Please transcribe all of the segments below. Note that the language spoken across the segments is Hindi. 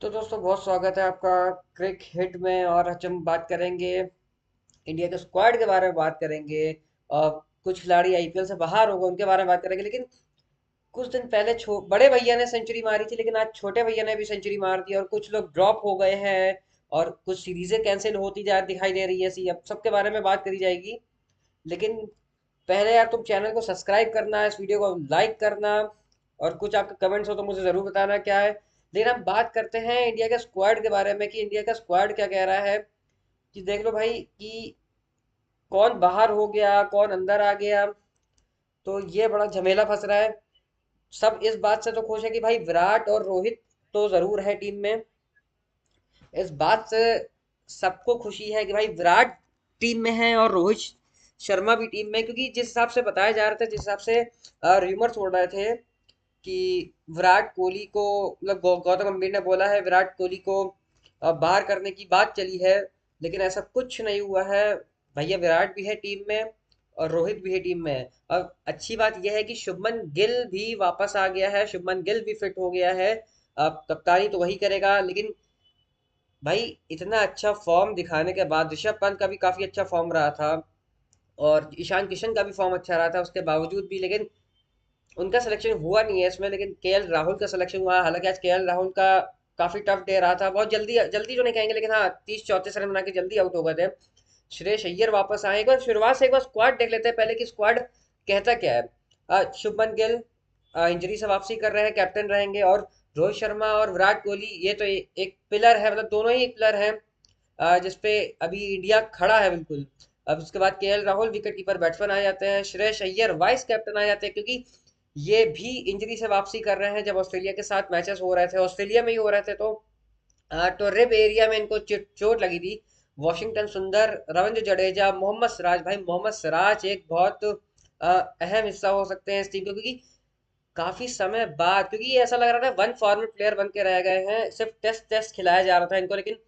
तो दोस्तों बहुत स्वागत है आपका क्रिक हिट में। और आज हम बात करेंगे इंडिया के स्क्वाड के बारे में बात करेंगे। और कुछ खिलाड़ी आईपीएल से बाहर हो गए उनके बारे में बात करेंगे। लेकिन कुछ दिन पहले बड़े भैया ने सेंचुरी मारी थी, लेकिन आज छोटे भैया ने भी सेंचुरी मार दी और कुछ लोग ड्रॉप हो गए हैं और कुछ सीरीजें कैंसिल होती जा दिखाई दे रही है। ऐसी अब सबके बारे में बात करी जाएगी। लेकिन पहले यार तुम चैनल को सब्सक्राइब करना, इस वीडियो को लाइक करना और कुछ आपके कमेंट्स हो तो मुझे ज़रूर बताना क्या है। लेकिन हम बात करते हैं इंडिया के स्क्वाड के बारे में कि इंडिया का स्क्वाड क्या कह रहा है। कि देख लो भाई कि कौन बाहर हो गया कौन अंदर आ गया, तो ये बड़ा झमेला फंस रहा है। सब इस बात से तो खुश है कि भाई विराट और रोहित तो ज़रूर है टीम में। इस बात से सबको खुशी है कि भाई विराट टीम में है और रोहित शर्मा भी टीम में, क्योंकि जिस हिसाब से बताया जा रहा था, जिस हिसाब से रूमर्स उड़ रहे थे कि विराट कोहली को मतलब गौतम गंभीर ने बोला है विराट कोहली को बाहर करने की बात चली है, लेकिन ऐसा कुछ नहीं हुआ है। भैया विराट भी है टीम में और रोहित भी है टीम में। अब अच्छी बात यह है कि शुभमन गिल भी वापस आ गया है, शुभमन गिल भी फिट हो गया है। अब कप्तानी तो वही करेगा, लेकिन भाई इतना अच्छा फॉर्म दिखाने के बाद ऋषभ पंत का भी काफी अच्छा फॉर्म रहा था और ईशान किशन का भी फॉर्म अच्छा रहा था उसके बावजूद भी, लेकिन उनका सिलेक्शन हुआ नहीं है इसमें। लेकिन केएल राहुल का सिलेक्शन हुआ है। हालांकि आज केएल राहुल का काफी टफ डे रहा था, बहुत जल्दी जल्दी जो नहीं कहेंगे, लेकिन हाँ 30-34 रन बना के जल्दी आउट हो गए थे। श्रेयस अय्यर वापस आए। एक बार शुरुआत से एक बार स्क्वाड देख लेते हैं पहले कि स्क्वाड कहता क्या है। शुभमन गिल इंजरी से वापसी कर रहे हैं, कैप्टन रहेंगे। और रोहित शर्मा और विराट कोहली ये तो एक पिलर है, मतलब दोनों ही एक पिलर है जिसपे अभी इंडिया खड़ा है बिल्कुल। अब उसके बाद KL Rahul wicket keeper batsman आ जाते हैं, श्रेयस अय्यर वाइस कैप्टन आ जाते हैं, क्योंकि ये भी इंजरी से वापसी कर रहे हैं। जब ऑस्ट्रेलिया के साथ मैचेस हो रहे थे, ऑस्ट्रेलिया में ही हो रहे थे, तो रिब एरिया में इनको चोट लगी थी। वॉशिंगटन सुंदर, रविंद्र जडेजा, मोहम्मद सिराज, भाई मोहम्मद सिराज एक बहुत अहम हिस्सा हो सकते हैं इस टीम के, क्योंकि काफी समय बाद, क्योंकि ये ऐसा लग रहा था वन फॉर्मेट प्लेयर बन के रह गए हैं, सिर्फ टेस्ट टेस्ट खिलाया जा रहा था इनको। लेकिन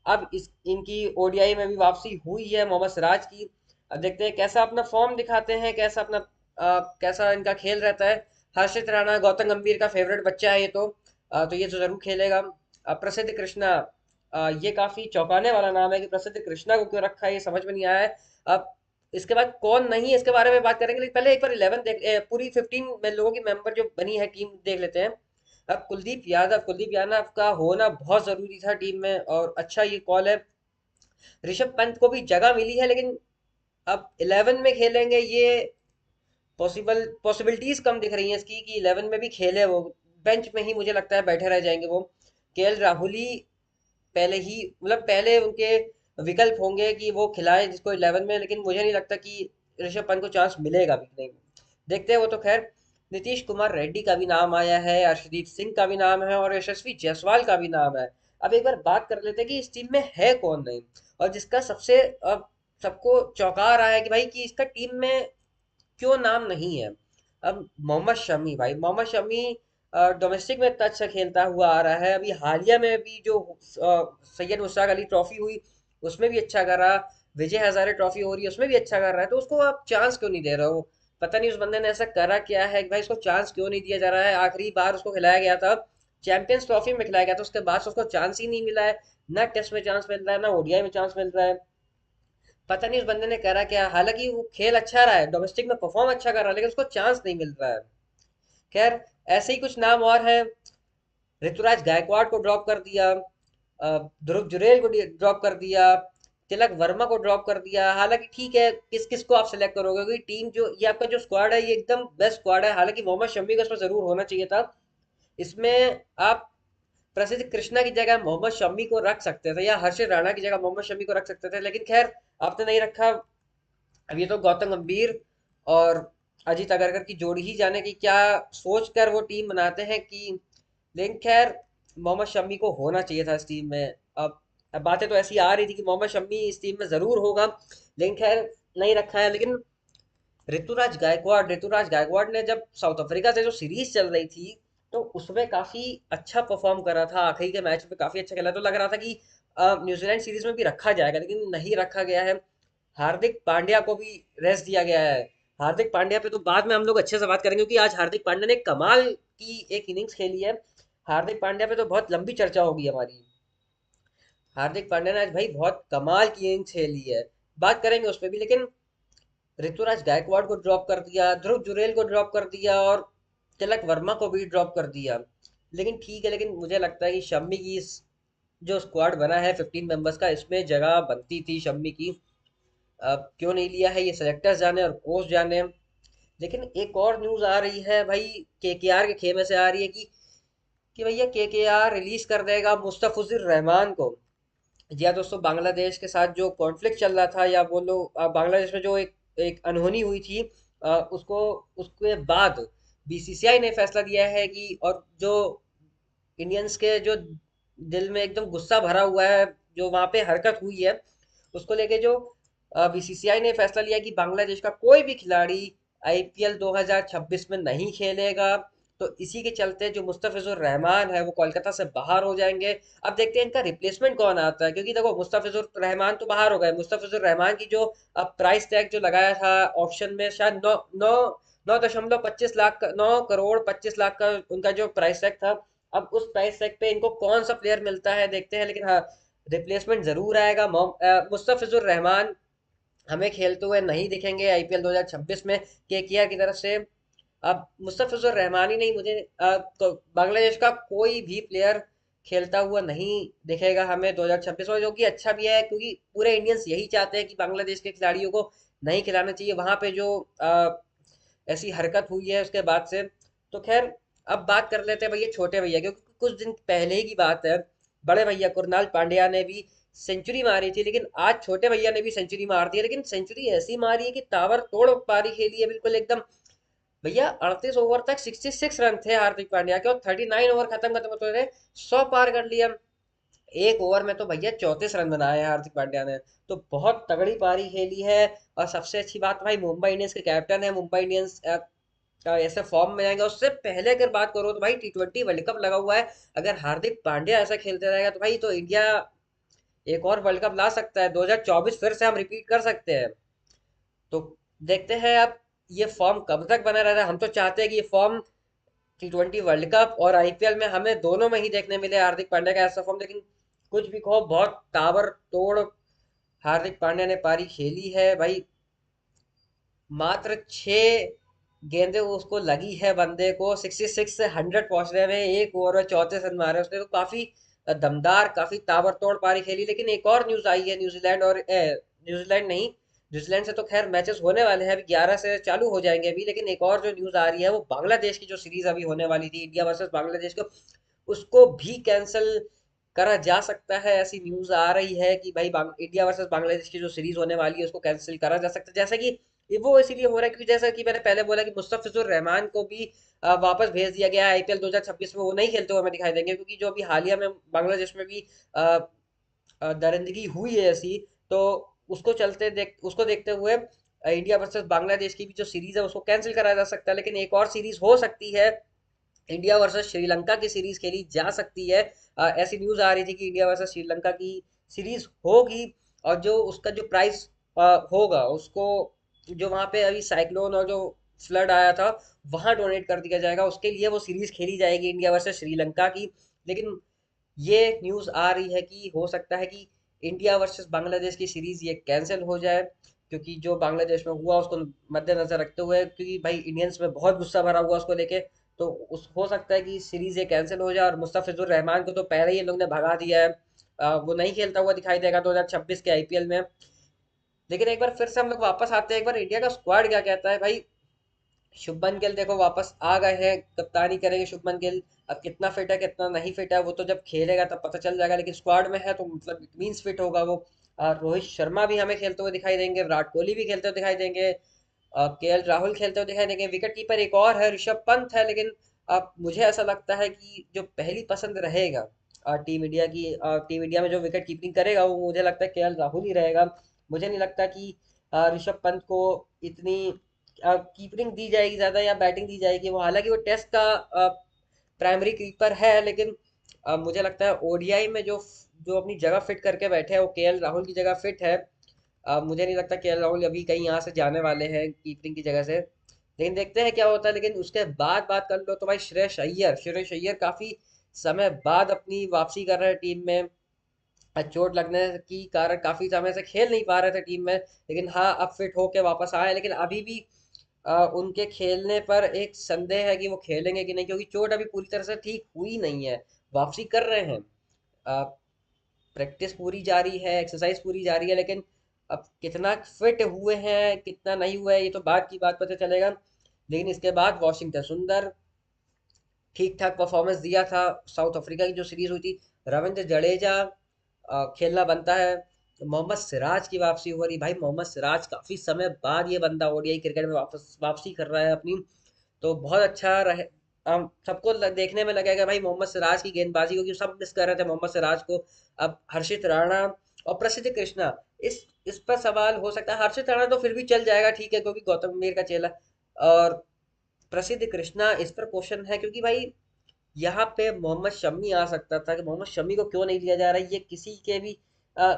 अब इनकी ओडीआई में भी वापसी हुई है मोहम्मद सिराज की। अब देखते हैं कैसा अपना फॉर्म दिखाते हैं, कैसा अपना कैसा इनका खेल रहता है। हर्षित राणा गौतम गंभीर का फेवरेट बच्चा है ये तो ये तो जरूर खेलेगा। प्रसिद्ध कृष्णा, ये काफी चौंकाने वाला नाम है कि प्रसिद्ध कृष्णा को क्यों रखा है, ये समझ में नहीं आया है। अब इसके बाद कौन नहीं है इसके बारे में बात करेंगे, लेकिन पहले एक बार 11 पूरी 15 में लोगों की मेंबर जो बनी है टीम देख लेते हैं। अब कुलदीप यादव का होना बहुत जरूरी था टीम में और अच्छा ये कॉल है। ऋषभ पंत को भी जगह मिली है, लेकिन अब 11 में खेलेंगे ये पॉसिबिलिटीज कम दिख रही हैं इसकी कि 11 में भी खेले वो। बेंच में ही मुझे लगता है बैठे रह जाएंगे वो। केएल राहुल ही पहले ही मतलब पहले उनके विकल्प होंगे कि वो खिलाए जिसको 11 में, लेकिन मुझे नहीं लगता कि ऋषभ पंत को चांस मिलेगा भी नहीं। देखते हैं वो तो खैर। नीतीश कुमार रेड्डी का भी नाम आया है, अर्शदीप सिंह का भी नाम है और यशस्वी जायसवाल का भी नाम है। अब एक बार बात कर लेते हैं कि इस टीम में है कौन नहीं, और जिसका सबसे अब सबको चौंका रहा है कि भाई कि इसका टीम में क्यों नाम नहीं है। अब मोहम्मद शमी, भाई मोहम्मद शमी डोमेस्टिक में इतना अच्छा खेलता हुआ आ रहा है। अभी हालिया में भी जो सैयद मुश्ताक अली ट्रॉफी हुई उसमें भी अच्छा कर रहा, विजय हजारे ट्रॉफी हो रही है उसमें भी अच्छा कर रहा है, तो उसको आप चांस क्यों नहीं दे रहे हो। पता नहीं उस बंदे ने ऐसा करा क्या है कि भाई उसको चांस क्यों नहीं दिया जा रहा है। आखिरी बार उसको खिलाया गया था चैंपियंस ट्रॉफी में खिलाया गया था, उसके बाद से उसको चांस ही नहीं मिला है। ना टेस्ट में चांस मिल रहा है ना ओडीआई में चांस मिल रहा है। पता नहीं उस बंदे ने करा क्या, हालांकि वो खेल अच्छा रहा है, डोमेस्टिक में परफॉर्म अच्छा कर रहा है, लेकिन उसको चांस नहीं मिल रहा है। खैर ऐसे ही कुछ नाम और है। ऋतुराज गायकवाड़ को ड्रॉप कर दिया, ध्रुव जुरैल को ड्रॉप कर दिया, तिलक वर्मा को ड्रॉप कर दिया। हालांकि ठीक है, किस किस को आप सिलेक्ट करोगे, क्योंकि टीम जो ये आपका जो स्क्वाड है ये एकदम बेस्ट स्क्वाड है। हालांकि मोहम्मद शमी का इसमें जरूर होना चाहिए था। इसमें आप प्रसिद्ध कृष्णा की जगह मोहम्मद शमी को रख सकते थे या हर्षित राणा की जगह मोहम्मद शमी को रख सकते थे, लेकिन खैर आपने नहीं रखा। अब ये तो गौतम गंभीर और अजीत अगरकर की जोड़ी ही जाने की क्या सोच कर वो टीम बनाते हैं कि, लेकिन खैर मोहम्मद शमी को होना चाहिए था इस टीम में। अब बातें तो ऐसी आ रही थी कि मोहम्मद शमी इस टीम में जरूर होगा, लेकिन खैर नहीं रखा है। लेकिन ऋतुराज गायकवाड़ ने जब साउथ अफ्रीका से जो सीरीज चल रही थी तो उसमें काफी अच्छा परफॉर्म करा था, आखिरी के मैच में काफी अच्छा खेला, तो लग रहा था कि न्यूजीलैंड सीरीज में भी रखा जाएगा, लेकिन नहीं रखा गया है। हार्दिक पांड्या को भी रेस्ट दिया गया है। हार्दिक पांड्या पे तो बाद में हम लोग अच्छे से बात करेंगे, क्योंकि आज हार्दिक पांड्या ने कमाल की एक इनिंग्स खेली है। हार्दिक पांड्या पे तो बहुत लंबी चर्चा होगी हमारी। हार्दिक पांड्या ने आज भाई बहुत कमाल की इनिंग्स खेली है, बात करेंगे उस पर भी, लेकिन ऋतुराज गायकवाड़ को ड्रॉप कर दिया, ध्रुव जुरेल को ड्रॉप कर दिया और तिलक वर्मा को भी ड्रॉप कर दिया। लेकिन ठीक है, लेकिन मुझे लगता है कि शम्मी की जो स्क्वाड बना है 15 मेंबर्स का, इसमें जगह बनती थी शम्मी की। अब क्यों नहीं लिया है ये सेलेक्टर्स जाने और कोच जाने। लेकिन एक और न्यूज आ रही है भाई, केकेआर के खेमे से आ रही है कि भैया केकेआर रिलीज कर देगा मुस्तफिजुर रहमान को। जी हाँ दोस्तों, बांग्लादेश के साथ जो कॉन्फ्लिक्ट चल रहा था, या बोलो बांग्लादेश में जो एक एक अनहोनी हुई थी, उसको उसके बाद बीसीसीआई ने फैसला दिया है कि, और जो इंडियंस के जो दिल में एकदम गुस्सा भरा हुआ है, जो वहां पे हरकत हुई है, उसको लेके जो बीसीसीआई ने फैसला लिया कि बांग्लादेश का कोई भी खिलाड़ी आईपीएल 2026 में नहीं खेलेगा। तो इसी के चलते जो मुस्तफिजुर रहमान है वो कोलकाता से बाहर हो जाएंगे। अब देखते हैं इनका रिप्लेसमेंट कौन आता है, क्योंकि देखो मुस्तफिजुर रहमान तो बाहर हो गए। मुस्तफिजुर रहमान की जो प्राइस टैग जो लगाया था ऑप्शन में, शायद नौ नौ 9.25 लाख का, 9 करोड़ 25 लाख का उनका जो प्राइस टैग था। अब उस प्राइस टैग पे इनको कौन सा प्लेयर मिलता है देखते हैं, लेकिन हाँ, रिप्लेसमेंट जरूर आएगा। मुस्तफिजुर रहमान हमें खेलते हुए नहीं दिखेंगे आईपीएल 2026 में केकेआर की तरफ से। अब मुस्तफिजुर रहमान ही नहीं, मुझे तो बांग्लादेश का कोई भी प्लेयर खेलता हुआ नहीं दिखेगा हमें 2026 में, जो कि अच्छा भी है, क्योंकि पूरे इंडियंस यही चाहते हैं कि बांग्लादेश के खिलाड़ियों को नहीं खिलाना चाहिए। वहां पे जो ऐसी हरकत हुई है उसके बाद से। तो खैर, अब बात कर लेते हैं भैया छोटे भैया, क्योंकि कुछ दिन पहले ही की बात है, बड़े भैया कुरनाल पांड्या ने भी सेंचुरी मारी थी, लेकिन आज छोटे भैया ने भी सेंचुरी मार दी है। लेकिन सेंचुरी ऐसी मारी है कि ताबड़तोड़ पारी खेली है, बिल्कुल एकदम। भैया 38 ओवर तक 66 रन थे हार्दिक पांड्या के, और 39 ओवर खत्म खत्म होते हुए 100 पार कर लिया। एक ओवर में तो भैया 34 रन बनाए हैं हार्दिक पांड्या ने। तो बहुत तगड़ी पारी खेली है। और सबसे अच्छी बात, भाई मुंबई इंडियंस के कैप्टन है। मुंबई इंडियंस ऐसे फॉर्म में आएगा। उससे पहले अगर बात करो तो भाई T20 वर्ल्ड कप लगा हुआ है। अगर हार्दिक पांड्या ऐसा खेलते रहेगा तो भाई तो इंडिया एक और वर्ल्ड कप ला सकता है। 2024 फिर से हम रिपीट कर सकते हैं। तो देखते हैं अब ये फॉर्म कब तक बना रहता है। हम तो चाहते हैं कि ये फॉर्म T20 वर्ल्ड कप और आईपीएल में हमें दोनों में ही देखने मिले हार्दिक पांड्या का ऐसा फॉर्म। लेकिन कुछ भी कहो, बहुत ताबड़तोड़ हार्दिक पांड्या ने पारी खेली है भाई। मात्र 6 गेंदें उसको लगी है बंदे को 66 से 100 पहुंचने में, एक ओवर में 34 रन मारे उसने। तो काफी दमदार, काफी ताबड़तोड़ पारी खेली। लेकिन एक और न्यूज आई है, न्यूजीलैंड और न्यूजीलैंड नहीं, न्यूजीलैंड से तो खैर मैचेस होने वाले हैं, अभी 11 से चालू हो जाएंगे अभी। लेकिन एक और जो न्यूज आ रही है वो बांग्लादेश की जो सीरीज अभी होने वाली थी, इंडिया वर्सेस बांग्लादेश को, उसको भी कैंसिल करा जा सकता है। ऐसी न्यूज आ रही है कि भाई इंडिया वर्सेस बांग्लादेश की जो सीरीज होने वाली है उसको कैंसिल करा जा सकता है। जैसे कि वो इसीलिए हो रहा है क्योंकि जैसा कि मैंने पहले बोला कि मुस्तफिजुर रहमान को भी वापस भेज दिया गया है। आईपीएल 2026 में वो नहीं खेलते हुए हमें दिखाई देंगे, क्योंकि जो अभी हालिया में बांग्लादेश में भी दरिंदगी हुई है ऐसी। तो उसको देखते हुए इंडिया वर्सेस बांग्लादेश की भी जो सीरीज है उसको कैंसिल करा जा सकता है। लेकिन एक और सीरीज हो सकती है, इंडिया वर्सेस श्रीलंका की सीरीज खेली जा सकती है। ऐसी न्यूज आ रही थी कि इंडिया वर्सेस श्रीलंका की सीरीज होगी, और जो उसका जो प्राइस होगा उसको, जो वहां पे अभी साइक्लोन और जो फ्लड आया था वहां डोनेट कर दिया जाएगा। उसके लिए वो सीरीज खेली जाएगी इंडिया वर्सेस श्रीलंका की। लेकिन ये न्यूज आ रही है कि हो सकता है कि इंडिया वर्सेस बांग्लादेश की सीरीज ये कैंसिल हो जाए, क्योंकि जो बांग्लादेश में हुआ उसको मद्देनजर रखते हुए, क्योंकि भाई इंडियंस में बहुत गुस्सा भरा हुआ उसको लेके। तो उस हो सकता है कि सीरीज ये कैंसिल हो जाए। और मुस्तफिजुर रहमान को तो पहले ही इन लोग ने भगा दिया है, वो नहीं खेलता हुआ दिखाई देगा 2026 के आईपीएल में। लेकिन एक बार फिर से हम लोग वापस आते हैं, एक बार इंडिया का स्क्वाड क्या कहता है भाई। शुभमन गिल देखो वापस आ गए हैं, कप्तानी करेंगे शुभमन गिल। अब कितना फिट है कितना नहीं फिट है वो तो जब खेलेगा तब पता चल जाएगा, लेकिन स्क्वाड में है तो मतलब इट मींस फिट होगा वो। रोहित शर्मा भी हमें खेलते हुए दिखाई देंगे, विराट कोहली भी खेलते हुए दिखाई देंगे, केएल राहुल खेलते हुए दिखाई देंगे। विकेट कीपर एक और है, ऋषभ पंत है। लेकिन अब मुझे ऐसा लगता है कि जो पहली पसंद रहेगा टीम इंडिया में जो विकेट कीपिंग करेगा वो मुझे लगता है केएल राहुल ही रहेगा। मुझे नहीं लगता कि ऋषभ पंत को इतनी कीपिंग दी जाएगी ज्यादा या बैटिंग दी जाएगी। वो हालांकि वो टेस्ट का प्राइमरी कीपर है, लेकिन मुझे लगता है ओडीआई में जो जो अपनी जगह फिट करके बैठे हैं वो केएल राहुल की जगह फिट है। मुझे नहीं लगता केएल राहुल अभी कहीं यहाँ से जाने वाले हैं कीपिंग की जगह से। लेकिन देखते हैं क्या होता है। लेकिन उसके बाद बात कर लो तो भाई श्रेयस अय्यर काफी समय बाद अपनी वापसी कर रहे हैं टीम में। चोट लगने की कारण काफी समय से खेल नहीं पा रहे थे टीम में, लेकिन हाँ अब फिट होके वापस आए। लेकिन अभी भी उनके खेलने पर एक संदेह है कि वो खेलेंगे कि नहीं, क्योंकि चोट अभी पूरी तरह से ठीक हुई नहीं है। वापसी कर रहे हैं, प्रैक्टिस पूरी जारी है, एक्सरसाइज पूरी जारी है, लेकिन अब कितना फिट हुए हैं कितना नहीं हुए ये तो बाद की बात पता चलेगा। लेकिन इसके बाद वॉशिंगटन सुंदर ठीक ठाक परफॉर्मेंस दिया था। साउथ अफ्रीका की जो सीरीज हुई थी, रविंद्र जडेजा खेलना बनता है। मोहम्मद सिराज की वापसी हो रही, भाई मोहम्मद सिराज काफी समय बाद ये बंदा ओडीआई क्रिकेट में वापसी कर रहा है अपनी, तो बहुत अच्छा रहे। सबको देखने में लगेगा भाई मोहम्मद सिराज की गेंदबाजी, क्योंकि सब मिस कर रहे थे मोहम्मद सिराज को। अब हर्षित राणा और प्रसिद्ध कृष्णा, इस इस पर सवाल हो सकता है। हर्षित राणा तो फिर भी चल जाएगा, ठीक है, क्योंकि गौतम गंभीर का चेला। और प्रसिद्ध कृष्णा, इस पर क्वेश्चन है, क्योंकि भाई यहाँ पे मोहम्मद शमी आ सकता था कि मोहम्मद शमी को क्यों नहीं लिया जा रहा है, ये किसी के भी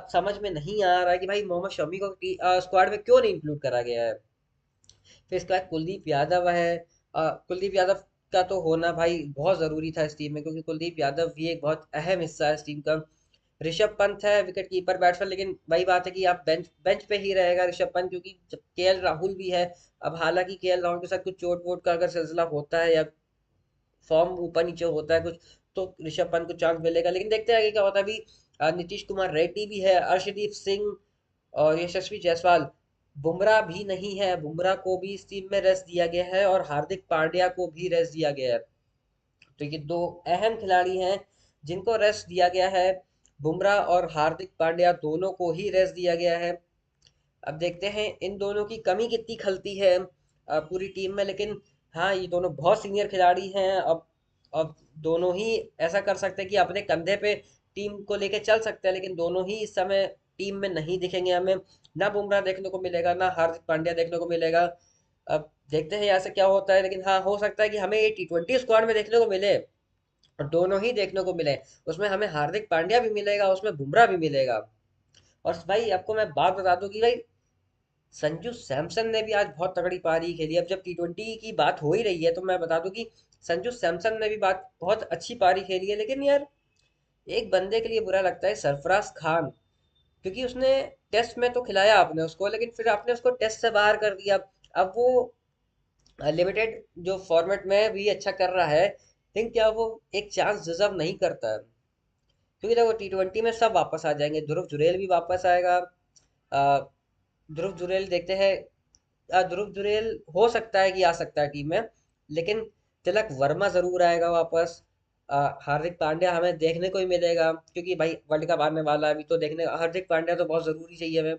समझ में नहीं आ रहा है कि भाई मोहम्मद शमी को स्क्वाड में क्यों नहीं इंक्लूड करा गया है। फिर इसके बाद कुलदीप यादव है। कुलदीप यादव का तो होना भाई बहुत जरूरी था इस टीम में, क्योंकि कुलदीप यादव भी एक बहुत अहम हिस्सा है इस टीम का। ऋषभ पंत है विकेट कीपर बैट्समैन, लेकिन वही बात है कि आप बेंच बेंच पे ही रहेगा ऋषभ पंत, क्योंकि जब केएल राहुल भी है। अब हालांकि केएल राहुल के साथ कुछ चोट वोट का अगर सिलसिला होता है या फॉर्म ऊपर नीचे होता है कुछ, तो ऋषभ पंत को चांस मिलेगा, लेकिन देखते हैं आगे क्या होता है। अभी नीतीश कुमार रेड्डी भी है, अर्शदीप सिंह और यशस्वी जायसवाल। बुमराह भी नहीं है, बुमराह को भी इस टीम में रेस्ट दिया गया है और हार्दिक पांड्या को भी रेस्ट दिया गया है। तो ये दो अहम खिलाड़ी हैं जिनको रेस्ट दिया गया है। बुमराह और हार्दिक पांड्या दोनों को ही रेस्ट दिया गया है। अब देखते हैं इन दोनों की कमी कितनी खलती है पूरी टीम में। लेकिन हाँ, ये दोनों बहुत सीनियर खिलाड़ी हैं। अब दोनों ही ऐसा कर सकते हैं कि अपने कंधे पे टीम को लेके चल सकते हैं, लेकिन दोनों ही इस समय टीम में नहीं दिखेंगे हमें। ना बुमराह देखने को मिलेगा, ना हार्दिक पांड्या देखने को मिलेगा। अब देखते हैं यहाँ से क्या होता है, लेकिन हाँ हो सकता है कि हमें ये टी20 स्क्वाड में देखने को मिले और दोनों ही देखने को मिले। उसमें हमें हार्दिक पांड्या भी मिलेगा, उसमें बुमराह भी मिलेगा। और भाई आपको मैं बात बता दूं कि भाई संजू सैमसन ने भी आज बहुत तगड़ी पारी खेली। अब जब टी20 की बात हो ही रही है तो मैं बता दूं कि संजू सैमसन ने भी बात बहुत अच्छी पारी खेली है। लेकिन यार एक बंदे के लिए बुरा लगता है, सरफराज खान, क्योंकि उसने टेस्ट में तो खिलाया आपने उसको, लेकिन फिर आपने उसको टेस्ट से बाहर कर दिया। अब वो लिमिटेड जो फॉर्मेट में भी अच्छा कर रहा है, लेकिन क्या वो एक चांस डिजर्व नहीं करता है? क्योंकि देखो टी20 में सब वापस आ जाएंगे, ध्रुव जुरैल भी वापस आएगा। अ, ध्रुव जुरैल देखते हैं, ध्रुव जुरैल हो सकता है कि आ सकता है टीम में, लेकिन तिलक वर्मा जरूर आएगा वापस। हार्दिक पांड्या हमें देखने को ही मिलेगा, क्योंकि भाई वर्ल्ड कप आने वाला है अभी, तो देखने हार्दिक पांड्या तो बहुत जरूरी चाहिए हमें।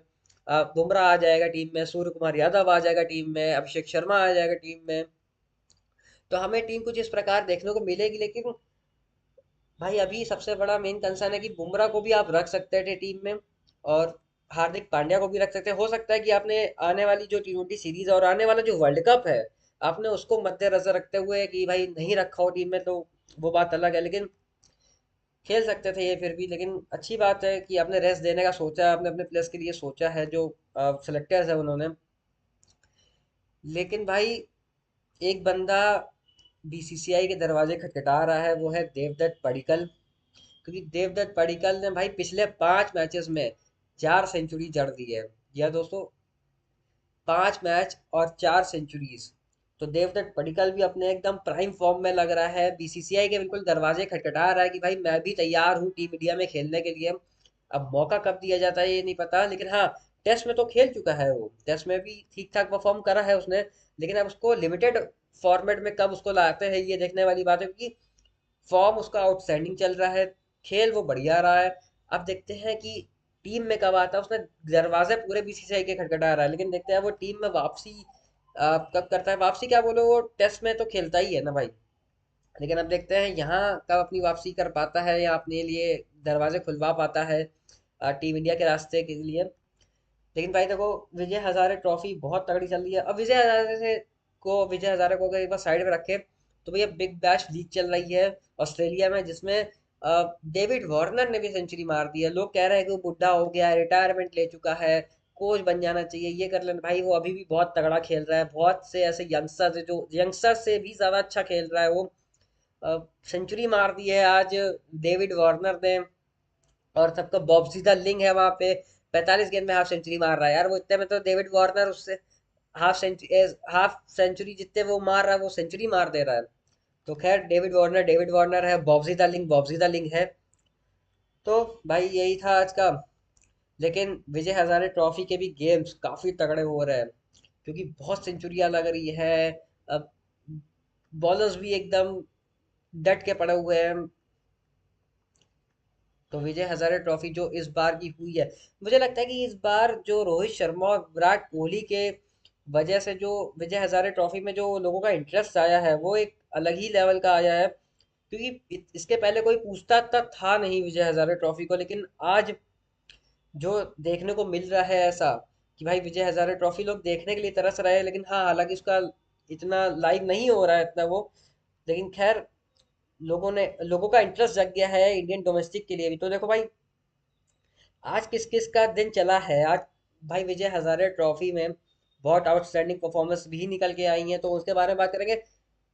बुमराह आ जाएगा टीम में, सूर्य कुमार यादव आ जाएगा टीम में, अभिषेक शर्मा आ जाएगा टीम में। तो हमें टीम कुछ इस प्रकार देखने को मिलेगी। लेकिन भाई अभी सबसे बड़ा मेन कंसर्न है कि बुमराह को भी आप रख सकते थे टीम में, और हार्दिक पांड्या को भी रख सकते हैं। हो सकता है कि आपने आने वाली जो टी20 सीरीज और आने वाला जो वर्ल्ड कप है, आपने उसको मद्देनजर रखते हुए कि भाई नहीं रखा हो टीम में, तो वो बात अलग है। लेकिन खेल सकते थे ये फिर भी। लेकिन अच्छी बात है कि आपने रेस्ट देने का सोचा है, आपने अपने प्लेयर्स के लिए सोचा है, जो सिलेक्टर्स है उन्होंने। लेकिन भाई एक बंदा बीसीसीआई के दरवाजे खटखटा रहा है, वो है देवदत्त पडिक्कल। क्योंकि देवदत्त पडिक्कल ने भाई पिछले 5 मैचेस में 4 सेंचुरी जड़ दी है। या दोस्तों, 5 मैच और 4 सेंचुरीज। तो देवदत्त पडिक्कल भी अपने एकदम प्राइम फॉर्म में लग रहा है, बीसीसीआई के बिल्कुल दरवाजे खटखटा रहा है कि भाई मैं भी तैयार हूँ टीम इंडिया में खेलने के लिए। अब मौका कब दिया जाता है ये नहीं पता, लेकिन हाँ टेस्ट में तो खेल चुका है, वो टेस्ट में भी ठीक ठाक परफॉर्म करा है उसने। लेकिन अब उसको लिमिटेड फॉर्मेट में कब उसको लाते हैं ये देखने वाली बात है, क्योंकि फॉर्म उसका आउटस्टैंडिंग चल रहा है, खेल वो बढ़िया रहा है। अब देखते हैं कि टीम में कब आता है। उसने दरवाजे पूरे बीसीसीआई के खटखटा रहा है, लेकिन देखते हैं वो टीम में वापसी कब करता है। वापसी क्या बोलो, वो टेस्ट में तो खेलता ही है ना भाई। लेकिन अब देखते हैं यहाँ कब अपनी वापसी कर पाता है या अपने लिए दरवाजे खुलवा पाता है टीम इंडिया के रास्ते के लिए। लेकिन भाई देखो, विजय हजारे ट्रॉफी बहुत तगड़ी चल रही है। अब विजय हजारे को अगर एक बार साइड में रखे, तो भैया बिग बैश लीग चल रही है ऑस्ट्रेलिया में, जिसमें डेविड वार्नर ने भी सेंचुरी मार दी है। लोग कह रहे हैं कि वो बुढ़ा हो गया है, रिटायरमेंट ले चुका है, कोच बन जाना चाहिए, ये कर लेना। भाई वो अभी भी बहुत तगड़ा खेल रहा है, बहुत से ऐसे यंगस्टर से जो यंगस्टर से भी ज्यादा अच्छा खेल रहा है वो। सेंचुरी मार दी है आज डेविड वार्नर ने। और सबका बॉब्सी द लिंग है वहां पे, 45 गेंद में हाफ सेंचुरी मार रहा है यार वो। इतने में तो डेविड वार्नर उससे हाफ सेंचुरी जितने वो मार रहा है वो सेंचुरी मार दे रहा है। तो खैर डेविड वार्नर है, बॉब्जी द लिंग है। तो भाई यही था आज का। लेकिन विजय हजारे ट्रॉफी के भी गेम्स काफी तगड़े हो रहे हैं, क्योंकि बहुत सेंचुरियां लग रही है। अब बॉलर्स भी एकदम डट के पड़े हुए हैं। तो विजय हजारे ट्रॉफी जो इस बार की हुई है, मुझे लगता है कि इस बार जो रोहित शर्मा और विराट कोहली के वजह से जो विजय हजारे ट्रॉफी में जो लोगों का इंटरेस्ट आया है वो एक अलग ही लेवल का आया है। क्योंकि इसके पहले कोई पूछता तक था नहीं विजय हजारे ट्रॉफी को, लेकिन आज जो देखने को मिल रहा है ऐसा कि भाई विजय हजारे ट्रॉफी लोग देखने के लिए तरस रहे हैं। लेकिन हाँ, हालांकि उसका इतना लाइव नहीं हो रहा है इतना वो, लेकिन खैर लोगों का इंटरेस्ट जग गया है इंडियन डोमेस्टिक के लिए भी। तो देखो भाई, आज किस किस का दिन चला है आज। भाई विजय हजारे ट्रॉफी में बहुत आउटस्टैंडिंग परफॉर्मेंस भी निकल के आई है, तो उसके बारे में बात करेंगे।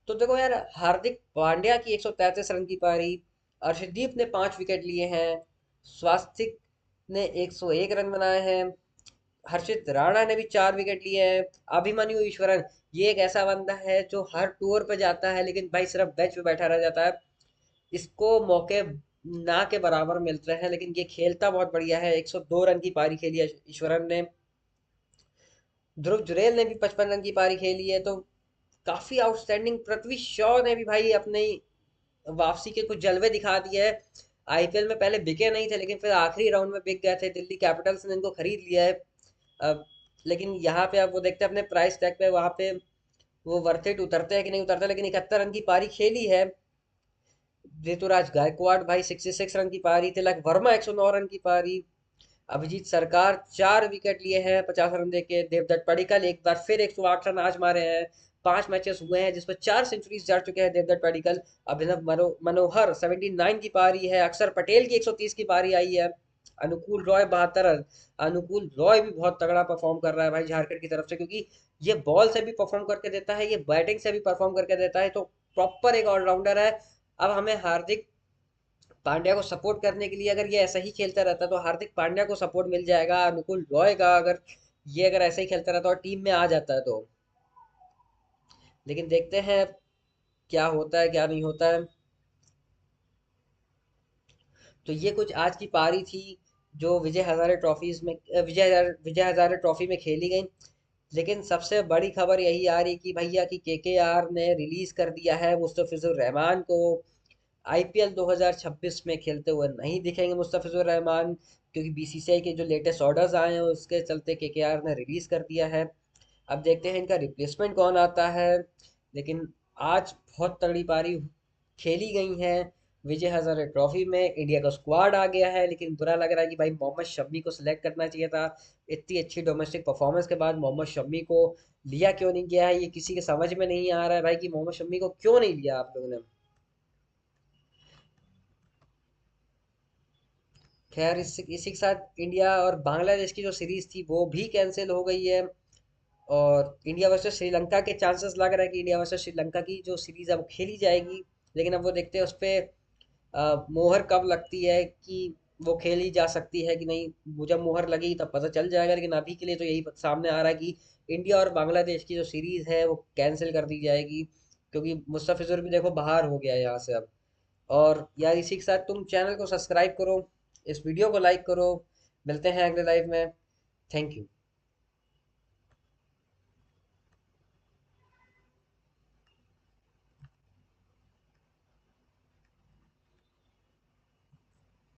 तो देखो यार, हार्दिक पांड्या की 133 रन की पारी, अर्शदीप ने 5 विकेट लिए हैं, स्वास्तिक ने 101 रन बनाए हैं, हर्षित राणा ने भी 4 विकेट लिए हैं, अभिमन्यु ईश्वरन, ये एक ऐसा बंदा है जो हर टूर पे जाता है लेकिन भाई सिर्फ बेंच पे बैठा रह जाता है। इसको मौके ना के बराबर मिल रहे हैं, लेकिन ये खेलता बहुत बढ़िया है। 102 रन की पारी खेली है ईश्वरन ने। ध्रुव जुरैल ने भी 55 रन की पारी खेली है। तो काफी आउटस्टैंडिंग। पृथ्वी शॉ ने भी भाई अपनी वापसी के कुछ जलवे दिखा दिए है। आईपीएल में पहले बिके नहीं थे, लेकिन फिर आखिरी राउंड में बिक गए थे। दिल्ली कैपिटल्स ने इनको खरीद लिया है अब। लेकिन यहाँ पे अब वो देखते हैं अपने प्राइस टैग पे, वहां पे वो वर्थ इट उतरते हैं कि नहीं उतरते। लेकिन 71 रन की पारी खेली है। ऋतुराज गायकवाड़ भाई 66 रन की पारी, तिलक वर्मा 109 रन की पारी, अभिजीत सरकार 4 विकेट लिए हैं 50 रन देके, देवदत्त पडिक्कल एक बार फिर 108 रन आज मारे हैं। 5 मैचेस हुए हैं जिसमें 4 सेंचुरीज जड़ चुके हैं देवदत्त पडिक्कल। अभिनव मनोहर 79 की पारी है, अक्षर पटेल की 130 की पारी आई है, अनुकूल रॉय 72 रन। अनुकूल रॉय भी बहुत तगड़ा परफॉर्म कर रहा है भाई झारखंड की तरफ से, क्योंकि ये बॉल से भी परफॉर्म करके देता है, ये बैटिंग से भी परफॉर्म करके देता है। तो प्रॉपर एक ऑलराउंडर है। अब हमें हार्दिक पांड्या को सपोर्ट करने के लिए, अगर ये ऐसा ही खेलता रहता तो हार्दिक पांड्या को सपोर्ट मिल जाएगा, अनुकूल रॉय का, अगर ऐसा ही खेलता रहता और टीम में आ जाता है तो। लेकिन देखते हैं क्या होता है क्या नहीं होता है। तो ये कुछ आज की पारी थी जो विजय हजारे ट्रॉफीज में विजय हजारे ट्रॉफी में खेली गई। लेकिन सबसे बड़ी खबर यही आ रही कि भैया कि केकेआर ने रिलीज कर दिया है मुस्तफिजुर रहमान को। आईपीएल 2026 में खेलते हुए नहीं दिखेंगे मुस्तफिजुर रहमान, क्योंकि बीसीसीआई के जो लेटेस्ट ऑर्डर्स आए हैं उसके चलते केकेआर ने रिलीज कर दिया है। अब देखते हैं इनका रिप्लेसमेंट कौन आता है। लेकिन आज बहुत तगड़ी पारी खेली गई है। विजय हजारे ट्रॉफी में इंडिया का स्क्वाड आ गया है, लेकिन बुरा लग रहा है कि भाई मोहम्मद शमी को सिलेक्ट करना चाहिए था। इतनी अच्छी डोमेस्टिक परफॉर्मेंस के बाद मोहम्मद शमी को लिया क्यों नहीं गया है, ये किसी के समझ में नहीं आ रहा है भाई कि मोहम्मद शमी को क्यों नहीं लिया आप लोगों ने। खैर इसी के साथ इंडिया और बांग्लादेश की जो सीरीज थी वो भी कैंसिल हो गई है। और इंडिया वर्सेस श्रीलंका के चांसेस लग रहा है कि इंडिया वर्सेस श्रीलंका की जो सीरीज है वो खेली जाएगी। लेकिन अब वो देखते हैं उस पर मोहर कब लगती है कि वो खेली जा सकती है कि नहीं। वो जब मोहर लगेगी तब पता चल जाएगा। लेकिन अभी के लिए तो यही सामने आ रहा है कि इंडिया और बांग्लादेश की जो सीरीज है वो कैंसिल कर दी जाएगी, क्योंकि मुस्तफिजुर भी देखो बाहर हो गया है यहाँ से अब। और यार इसी के साथ तुम चैनल को सब्सक्राइब करो, इस वीडियो को लाइक करो। मिलते हैं अगले लाइव में। Thank you.